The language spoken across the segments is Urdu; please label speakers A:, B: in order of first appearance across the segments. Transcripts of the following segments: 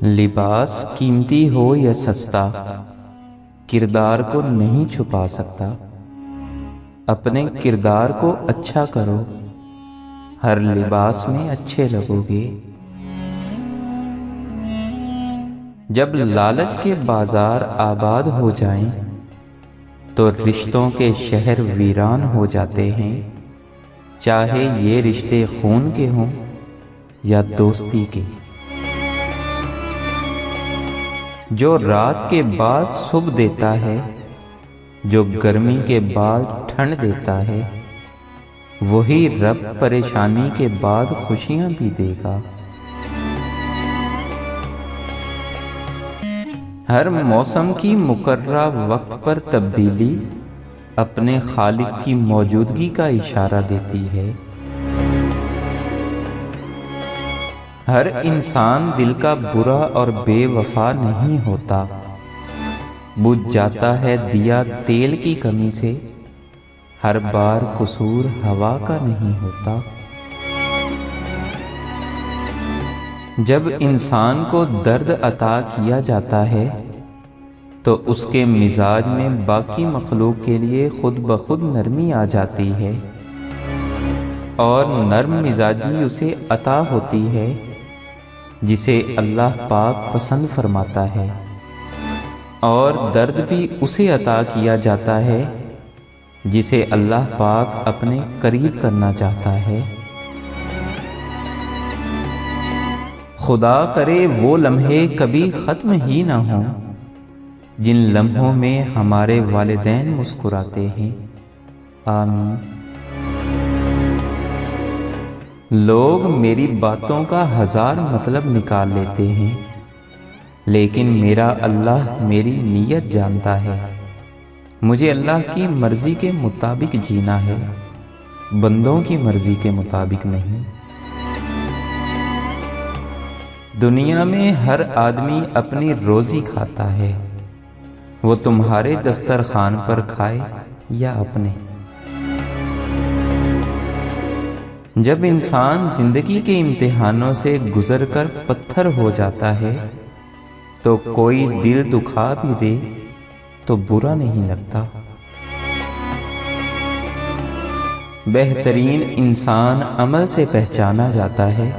A: لباس قیمتی ہو یا سستا، کردار کو نہیں چھپا سکتا۔ اپنے کردار کو اچھا کرو، ہر لباس میں اچھے لگو گے۔ جب لالچ کے بازار آباد ہو جائیں تو رشتوں کے شہر ویران ہو جاتے ہیں، چاہے یہ رشتے خون کے ہوں یا دوستی کے۔ جو رات کے بعد صبح دیتا ہے، جو گرمی کے بعد ٹھنڈ دیتا ہے، وہی رب پریشانی کے بعد خوشیاں بھی دے گا۔ ہر موسم کی مقررہ وقت پر تبدیلی اپنے خالق کی موجودگی کا اشارہ دیتی ہے۔ ہر انسان دل کا برا اور بے وفا نہیں ہوتا، بجھ جاتا ہے دیا تیل کی کمی سے، ہر بار قصور ہوا کا نہیں ہوتا۔ جب انسان کو درد عطا کیا جاتا ہے تو اس کے مزاج میں باقی مخلوق کے لیے خود بخود نرمی آ جاتی ہے، اور نرم مزاجی اسے عطا ہوتی ہے جسے اللہ پاک پسند فرماتا ہے، اور درد بھی اسے عطا کیا جاتا ہے جسے اللہ پاک اپنے قریب کرنا چاہتا ہے۔ خدا کرے وہ لمحے کبھی ختم ہی نہ ہوں جن لمحوں میں ہمارے والدین مسکراتے ہیں، آمین۔ لوگ میری باتوں کا ہزار مطلب نکال لیتے ہیں، لیکن میرا اللہ میری نیت جانتا ہے۔ مجھے اللہ کی مرضی کے مطابق جینا ہے، بندوں کی مرضی کے مطابق نہیں۔ دنیا میں ہر آدمی اپنی روزی کھاتا ہے، وہ تمہارے دسترخوان پر کھائے یا اپنے۔ جب انسان زندگی کے امتحانوں سے گزر کر پتھر ہو جاتا ہے تو کوئی دل دکھا بھی دے تو برا نہیں لگتا۔ بہترین انسان عمل سے پہچانا جاتا ہے،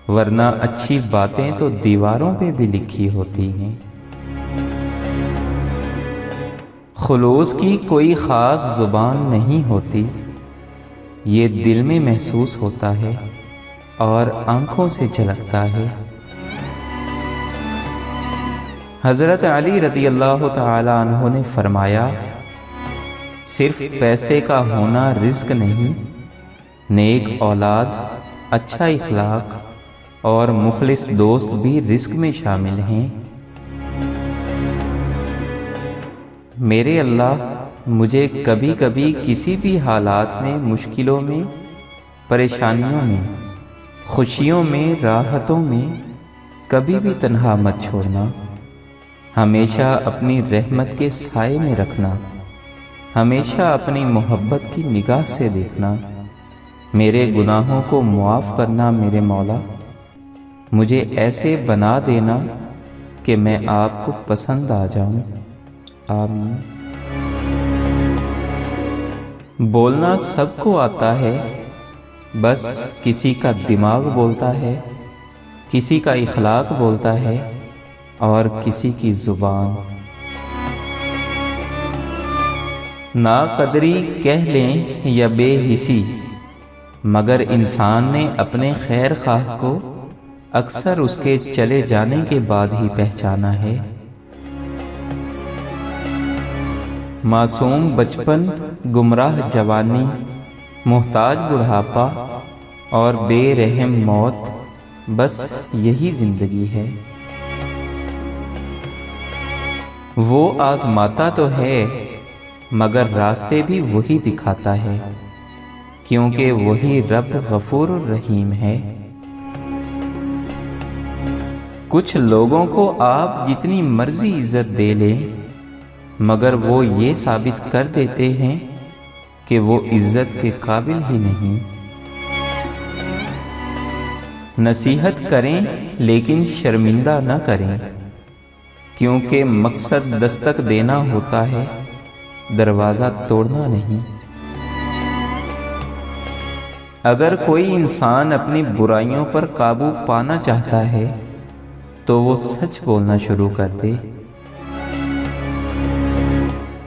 A: ورنہ اچھی باتیں تو دیواروں پہ بھی لکھی ہوتی ہیں۔ خلوص کی کوئی خاص زبان نہیں ہوتی، یہ دل میں محسوس ہوتا ہے اور آنکھوں سے جھلکتا ہے۔ حضرت علی رضی اللہ تعالی عنہ نے فرمایا، صرف پیسے کا ہونا رزق نہیں، نیک اولاد، اچھا اخلاق اور مخلص دوست بھی رزق میں شامل ہیں۔ میرے اللہ مجھے کبھی کبھی کسی بھی حالات میں، مشکلوں میں، پریشانیوں میں، خوشیوں میں، راحتوں میں کبھی بھی تنہا مت چھوڑنا، ہمیشہ اپنی رحمت کے سائے میں رکھنا، ہمیشہ اپنی محبت کی نگاہ سے دیکھنا، میرے گناہوں کو معاف کرنا میرے مولا، مجھے ایسے بنا دینا کہ میں آپ کو پسند آ جاؤں، آمین۔ بولنا سب کو آتا ہے، بس کسی کا دماغ بولتا ہے، کسی کا اخلاق بولتا ہے اور کسی کی زبان۔ ناقدری کہہ لیں یا بے حسی، مگر انسان نے اپنے خیر خواہ کو اکثر اس کے چلے جانے کے بعد ہی پہچانا ہے۔ معصوم بچپن، گمراہ جوانی، محتاج بڑھاپا اور بے رحم موت، بس یہی زندگی ہے۔ وہ آزماتا تو ہے مگر راستے بھی وہی دکھاتا ہے، کیونکہ وہی رب غفور الرحیم ہے۔ کچھ لوگوں کو آپ جتنی مرضی عزت دے لیں، مگر وہ یہ ثابت کر دیتے ہیں کہ وہ عزت کے قابل ہی نہیں۔ نصیحت کریں لیکن شرمندہ نہ کریں، کیونکہ مقصد دستک دینا ہوتا ہے، دروازہ توڑنا نہیں۔ اگر کوئی انسان اپنی برائیوں پر قابو پانا چاہتا ہے تو وہ سچ بولنا شروع کر دے۔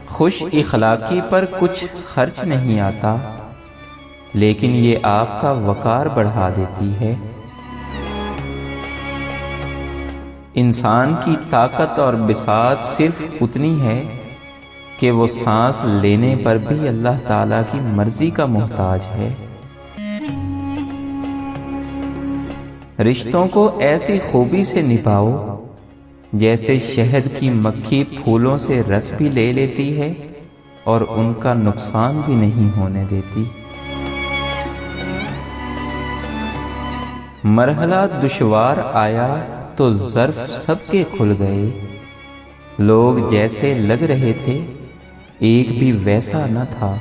A: خوش اخلاقی پر کچھ خرچ نہیں آتا، لیکن یہ آپ کا وقار بڑھا دیتی ہے۔ انسان کی طاقت اور بساط صرف اتنی ہے کہ وہ سانس لینے پر بھی اللہ تعالیٰ کی مرضی کا محتاج ہے۔ رشتوں کو ایسی خوبی سے نبھاؤ جیسے شہد کی مکھی پھولوں سے رس بھی لے لیتی ہے اور ان کا نقصان بھی نہیں ہونے دیتی۔ مرحلہ دشوار آیا تو ظرف سب کے کھل گئے، لوگ جیسے لگ رہے تھے ایک بھی ویسا نہ تھا۔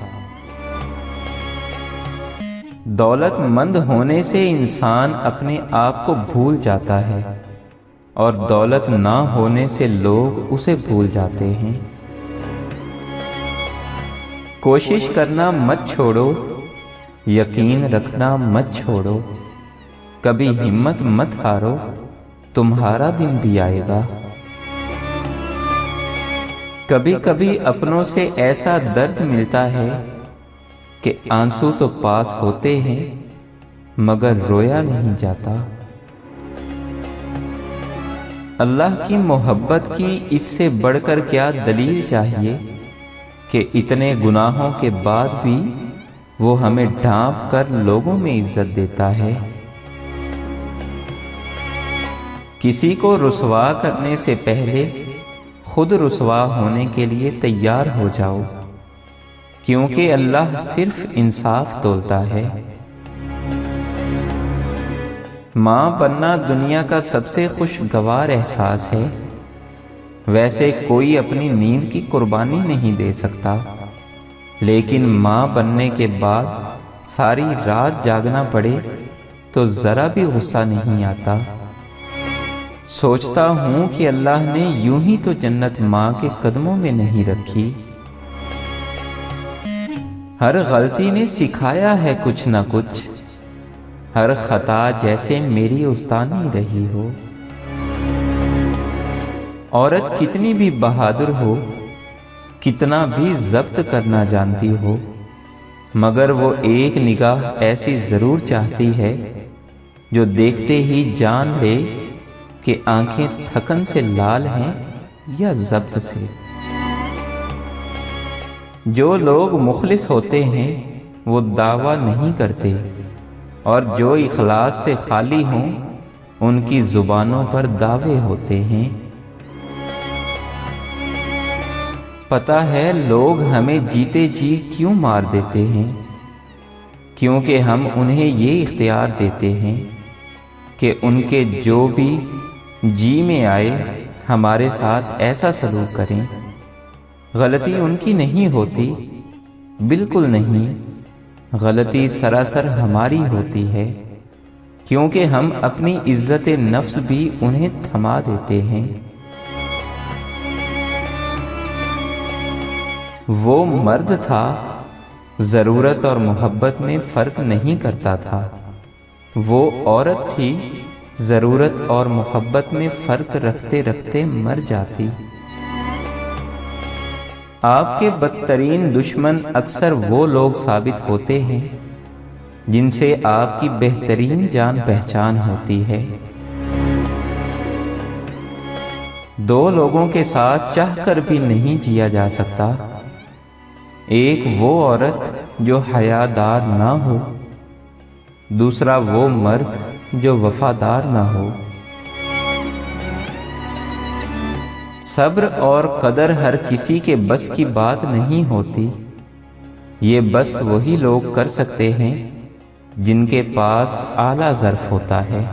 A: دولت مند ہونے سے انسان اپنے آپ کو بھول جاتا ہے اور دولت نہ ہونے سے لوگ اسے بھول جاتے ہیں۔ کوشش کرنا مت چھوڑو، یقین رکھنا مت چھوڑو، کبھی ہمت مت ہارو، تمہارا دن بھی آئے گا۔ کبھی کبھی اپنوں سے ایسا درد ملتا ہے کہ آنسو تو پاس ہوتے ہیں مگر رویا نہیں جاتا۔ اللہ کی محبت کی اس سے بڑھ کر کیا دلیل چاہیے کہ اتنے گناہوں کے بعد بھی وہ ہمیں ڈھانپ کر لوگوں میں عزت دیتا ہے۔ کسی کو رسوا کرنے سے پہلے خود رسوا ہونے کے لیے تیار ہو جاؤ، کیونکہ اللہ صرف انصاف تولتا ہے۔ ماں بننا دنیا کا سب سے خوشگوار احساس ہے، ویسے کوئی اپنی نیند کی قربانی نہیں دے سکتا، لیکن ماں بننے کے بعد ساری رات جاگنا پڑے تو ذرا بھی غصہ نہیں آتا۔ سوچتا ہوں کہ اللہ نے یوں ہی تو جنت ماں کے قدموں میں نہیں رکھی۔ ہر غلطی نے سکھایا ہے کچھ نہ کچھ، ہر خطا جیسے میری استانی رہی ہو۔ عورت کتنی بھی بہادر ہو، کتنا بھی ضبط کرنا جانتی ہو، مگر وہ ایک نگاہ ایسی ضرور چاہتی ہے جو دیکھتے ہی جان لے کہ آنکھیں تھکن سے لال ہیں یا ضبط سے۔ جو لوگ مخلص ہوتے ہیں وہ دعویٰ نہیں کرتے، اور جو اخلاص سے خالی ہوں ان کی زبانوں پر دعوے ہوتے ہیں۔ پتہ ہے لوگ ہمیں جیتے جی کیوں مار دیتے ہیں، کیونکہ ہم انہیں یہ اختیار دیتے ہیں کہ ان کے جو بھی جی میں آئے ہمارے ساتھ ایسا سلوک کریں۔ غلطی ان کی نہیں ہوتی، بالکل نہیں، غلطی سراسر ہماری ہوتی ہے، کیونکہ ہم اپنی عزت نفس بھی انہیں تھما دیتے ہیں۔ وہ مرد تھا، ضرورت اور محبت میں فرق نہیں کرتا تھا، وہ عورت تھی، ضرورت اور محبت میں فرق رکھتے رکھتے مر جاتی۔ آپ کے بدترین دشمن اکثر وہ لوگ ثابت ہوتے ہیں جن سے آپ کی بہترین جان پہچان ہوتی ہے۔ دو لوگوں کے ساتھ چاہ کر بھی نہیں جیا جا سکتا، ایک وہ عورت جو حیادار نہ ہو، دوسرا وہ مرد جو وفادار نہ ہو۔ صبر اور قدر ہر کسی کے بس کی بات نہیں ہوتی، یہ بس وہی لوگ کر سکتے ہیں جن کے پاس اعلیٰ ظرف ہوتا ہے۔